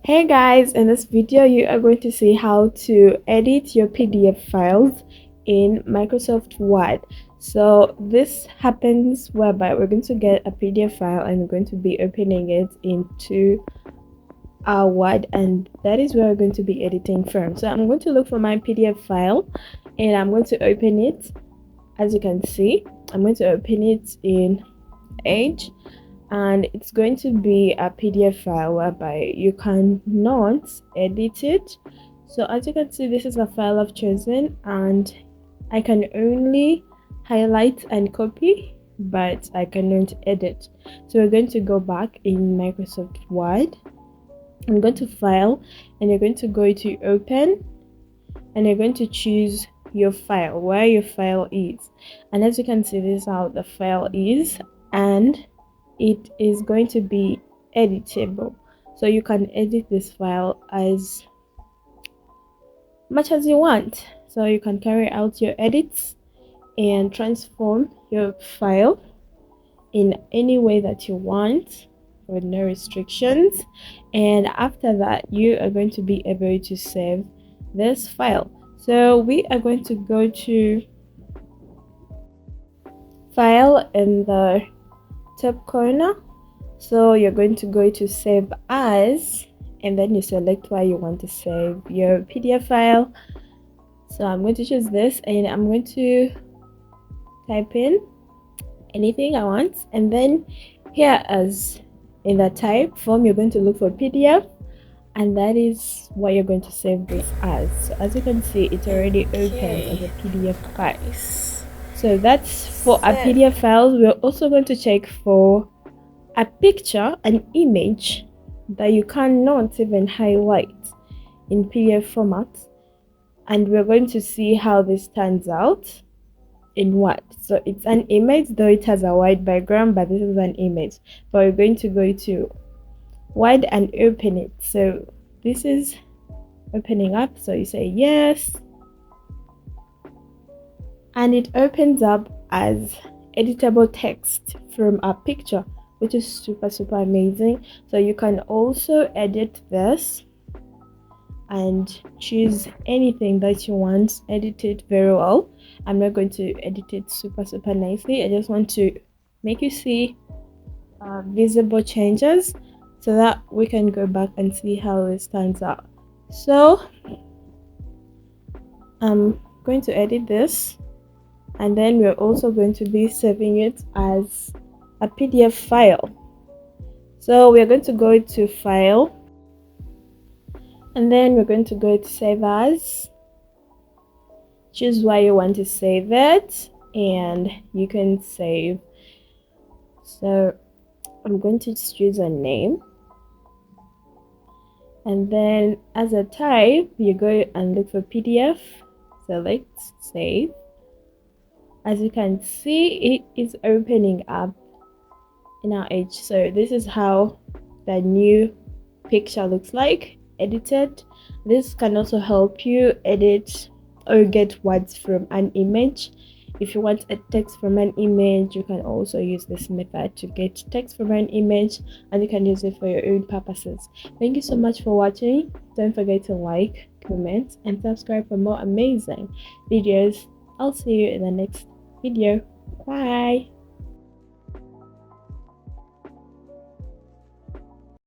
Hey guys, in this video you are going to see how to edit your PDF files in Microsoft Word. So this happens whereby we're going to get a PDF file and we're going to be opening it into our Word, and that is where we're going to be editing from. So I'm going to look for my PDF file and I'm going to open it. As you can see, I'm going to open it in Edge, and it's going to be a PDF file whereby you cannot edit it. So as you can see, this is a file I've chosen and I can only highlight and copy, but I cannot edit. So we're going to go back in Microsoft Word. I'm going to File and you're going to go to Open, and you're going to choose your file, where your file is. And as you can see, this is how the file is, and it is going to be editable. So you can edit this file as much as you want. So you can carry out your edits and transform your file in any way that you want with no restrictions. And after that, you are going to be able to save this file. So we are going to go to File in the top corner. So you're going to go to Save As, and then you select where you want to save your PDF file. So I'm going to choose this, and I'm going to type in anything I want, and then here, as in the type form, you're going to look for PDF, and that is what you're going to save this as. So as you can see, it already opens as a PDF file. So that's for a PDF file. We're also going to check for a picture, an image that you cannot even highlight in PDF format, and we're going to see how this turns out in Word. So it's an image, though it has a white background, but this is an image. But we're going to go to Word and open it. So this is opening up, so you say yes, and it opens up as editable text from a picture, which is super amazing. So you can also edit this and choose anything that you want, edit it very well. I'm not going to edit it super nicely. I just want to make you see visible changes so that we can go back and see how this turns out. So I'm going to edit this, and then we're also going to be saving it as a PDF file. So we're going to go to File, and then we're going to go to Save As. Choose where you want to save it, and you can save. So I'm going to choose a name, and then as a type, you go and look for PDF, select Save. As you can see, it is opening up in our Edge. So this is how the new picture looks like, edited. This can also help you edit or get words from an image. If you want a text from an image, you can also use this method to get text from an image, and you can use it for your own purposes. Thank you so much for watching. Don't forget to like, comment, and subscribe for more amazing videos. I'll see you in the next video. Bye.